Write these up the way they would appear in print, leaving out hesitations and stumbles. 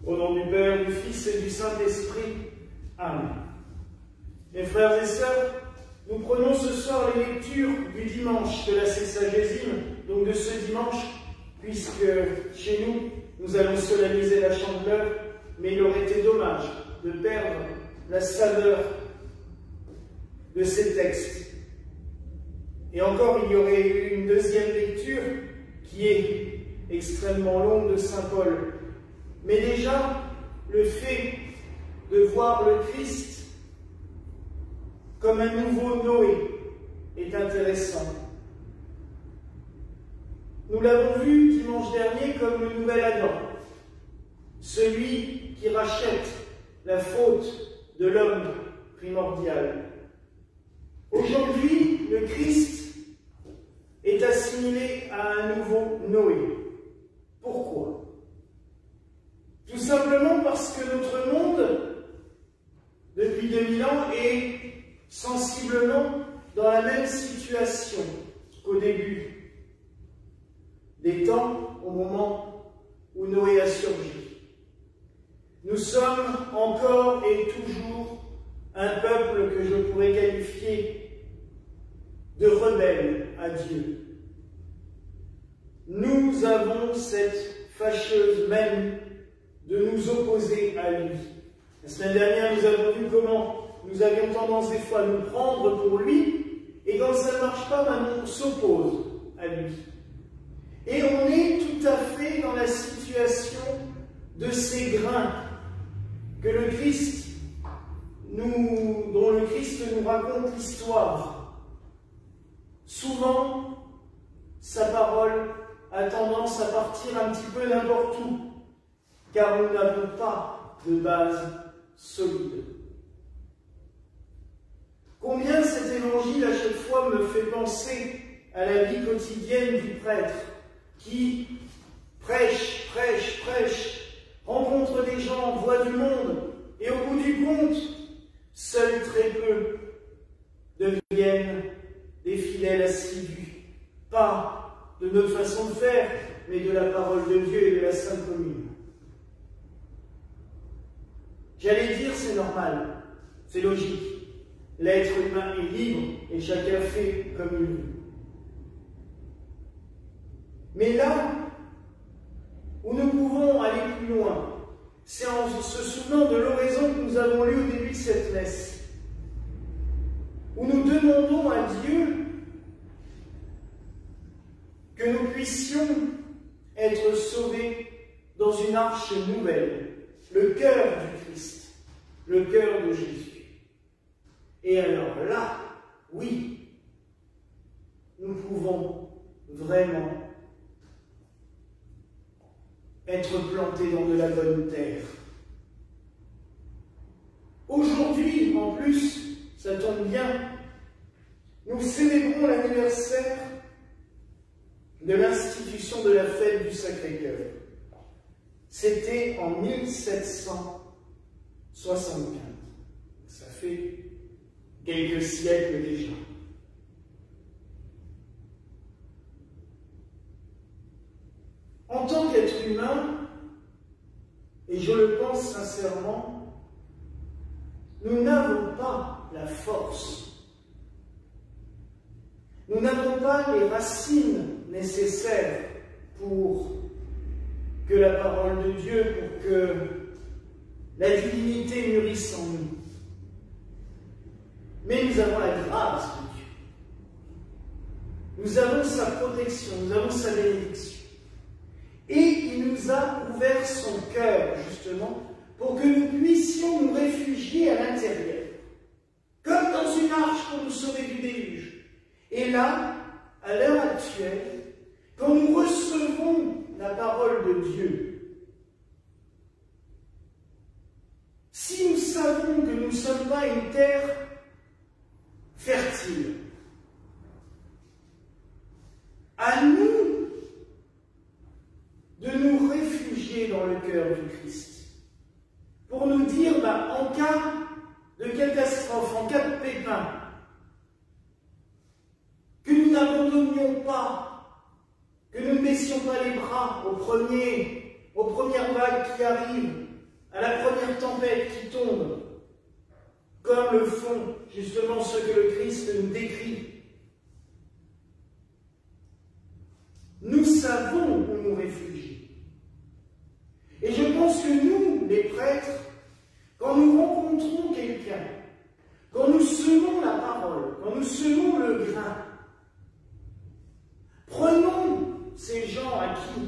Au nom du Père, du Fils et du Saint-Esprit. Amen. Mes frères et sœurs, nous prenons ce soir les lectures du dimanche de la Sexagésime, donc de ce dimanche, puisque chez nous, nous allons solenniser la Chandeleur, mais il aurait été dommage de perdre la saveur de ces textes. Et encore, il y aurait eu une deuxième lecture qui est extrêmement longue de Saint Paul. Mais déjà, le fait de voir le Christ comme un nouveau Noé est intéressant. Nous l'avons vu dimanche dernier comme le nouvel Adam, celui qui rachète la faute de l'homme primordial. Aujourd'hui, le Christ est assimilé à un nouveau Noé. Pourquoi? Tout simplement parce que notre monde, depuis 2000 ans, est sensiblement dans la même situation qu'au début des temps, au moment où Noé a surgi. Nous sommes encore et toujours un peuple que je pourrais qualifier de rebelle à Dieu. Nous avons cette fâcheuse manie de nous opposer à lui. La semaine dernière, nous avons vu comment nous avions tendance des fois à nous prendre pour lui, et quand ça ne marche pas, on s'oppose à lui. Et on est tout à fait dans la situation de ces grains que le Christ dont le Christ nous raconte l'histoire. Souvent, sa parole a tendance à partir un petit peu n'importe où, car nous n'avons pas de base solide. Combien cet évangile à chaque fois me fait penser à la vie quotidienne du prêtre qui prêche, rencontre des gens, voit du monde, et au bout du compte, seuls très peu deviennent des fidèles assidus, pas de notre façon de faire, mais de la parole de Dieu et de la Sainte Commune. J'allais dire, c'est normal, c'est logique. L'être humain est libre et chacun fait comme il veut. Mais là où nous pouvons aller plus loin, c'est en se souvenant de l'oraison que nous avons lue au début de cette messe, où nous demandons à Dieu que nous puissions être sauvés dans une arche nouvelle, le cœur du Christ, le cœur de Jésus. Et alors là, oui, nous pouvons vraiment être plantés dans de la bonne terre. Aujourd'hui, en plus, ça tombe bien, nous célébrons l'anniversaire de l'institution de la fête du Sacré-Cœur. C'était en 1775. Ça fait quelques siècles déjà. En tant qu'être humain, et je le pense sincèrement, nous n'avons pas la force. Nous n'avons pas les racines nécessaires pour que la parole de Dieu, pour que la divinité mûrisse en nous. Mais nous avons la grâce de Dieu. Nous avons sa protection, nous avons sa bénédiction. Et il nous a ouvert son cœur, justement, pour que nous puissions nous réfugier à l'intérieur, comme dans une arche pour nous sauver du déluge. Et là, à l'heure actuelle, quand nous recevons la parole de Dieu, si nous savons que nous ne sommes pas une terre fertile, à nous de nous réfugier dans le cœur du Christ, pour nous dire, en cas de catastrophe, en cas de pépin, que nous n'abandonnions pas, que nous ne baissions pas les bras aux premières vagues qui arrivent, à la première tempête qui tombe, comme le font justement ceux que le Christ nous décrit. Nous savons où nous réfugier. Et je pense que nous, les prêtres, quand nous rencontrons quelqu'un, quand nous semons la parole, quand nous semons le grain, prenons ces gens à qui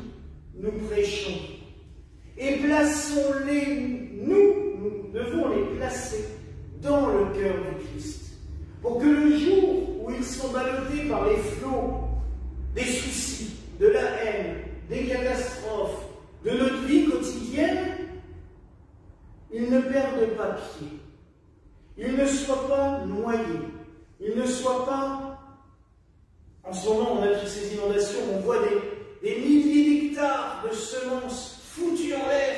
nous prêchons et plaçons-les, nous devons les placer dans le cœur du Christ, pour que le jour où ils sont ballottés par les flots des soucis, de la haine, des catastrophes, de notre vie quotidienne, ils ne perdent pas pied, ils ne soient pas noyés, ils ne soient pas... En ce moment, on a toutes ces inondations, on voit des milliers d'hectares de semences foutues en l'air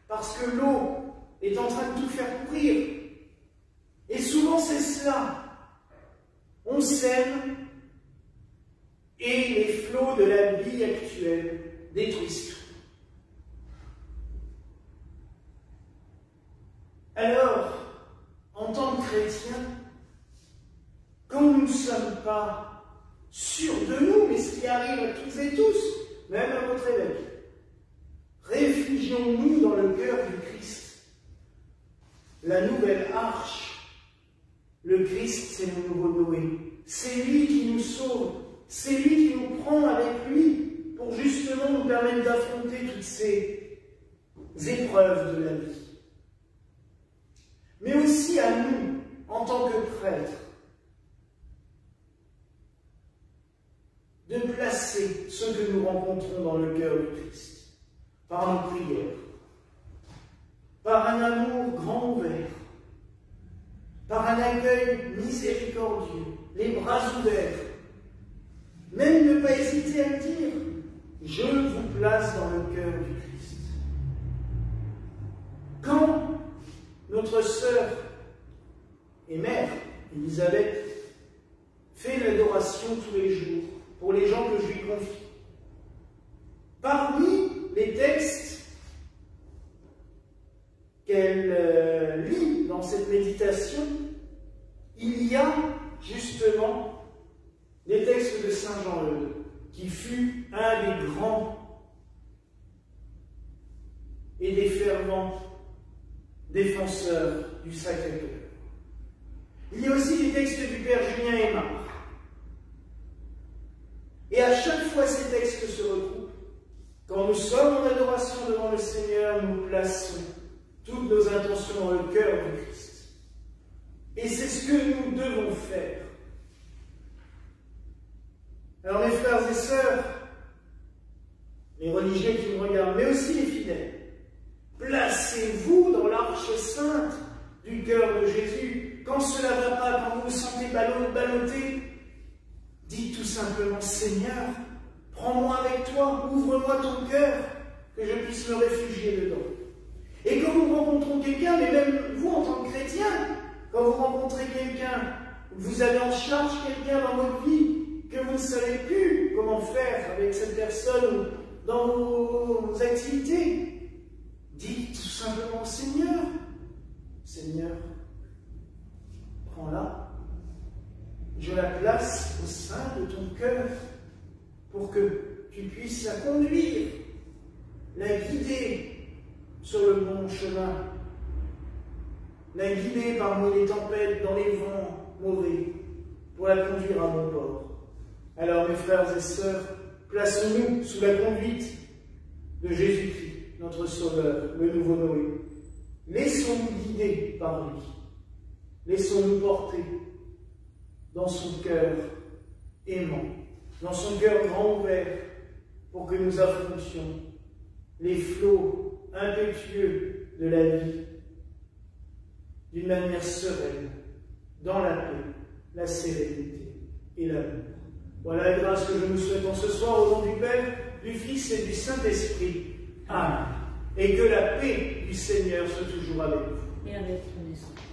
parce que l'eau est en train de tout faire pourrir. Et souvent, c'est cela. On sème et les flots de la vie actuelle détruisent tout. Alors, en tant que chrétiens, quand nous ne sommes pas sûrs de nous, mais ce qui arrive à tous et tous, même à votre évêque, réfugions-nous dans le cœur du Christ. La nouvelle arche, le Christ, c'est le nouveau Noé. C'est lui qui nous sauve, c'est lui qui nous prend avec lui pour justement nous permettre d'affronter toutes ces épreuves de la vie. Mais aussi à nous, en tant que prêtres, de placer ceux que nous rencontrons dans le cœur du Christ, par nos prières, par un amour grand ouvert, par un accueil miséricordieux, les bras ouverts, même ne pas hésiter à dire « Je vous place dans le cœur du Christ ». Quand notre sœur et mère, Élisabeth, fait l'adoration tous les jours pour les gens que je lui confie, parmi les textes qu'elle lit dans cette méditation, il y a justement les textes de Saint Jean-Eudes, qui fut un des grands et des fervents défenseurs du Sacré-Cœur. Il y a aussi les textes du Père Julien Aymar. Et à chaque fois ces textes se recoupent. Quand nous sommes en adoration devant le Seigneur, nous plaçons toutes nos intentions dans le cœur du Christ. Et c'est ce que nous devons faire. Alors mes frères et sœurs, les religieux qui me regardent, mais aussi les fidèles, placez-vous dans l'arche sainte du cœur de Jésus. Quand cela ne va pas, quand vous vous sentez ballotté, dites tout simplement, Seigneur, prends-moi avec toi, ouvre-moi ton cœur, que je puisse me réfugier dedans. Et quand nous rencontrons quelqu'un, mais même vous en tant que chrétien, quand vous rencontrez quelqu'un, vous avez en charge quelqu'un dans votre vie, que vous ne savez plus comment faire avec cette personne dans vos activités, dites tout simplement, Seigneur, Seigneur, prends-la, je la place au sein de ton cœur pour que tu puisses la conduire, la guider sur le bon chemin, la guider parmi les tempêtes, dans les vents mauvais, pour la conduire à bon port. Alors, mes frères et sœurs, plaçons-nous sous la conduite de Jésus-Christ, notre Sauveur, le nouveau Noé. Laissons-nous guider par lui. Laissons-nous porter dans son cœur aimant, dans son cœur grand ouvert, pour que nous affrontions les flots impétueux de la vie d'une manière sereine, dans la paix, la sérénité et l'amour. Voilà la grâce que je nous souhaite en ce soir au nom du Père, du Fils et du Saint-Esprit. Amen. Et que la paix du Seigneur soit toujours avec vous. Et avec ton esprit.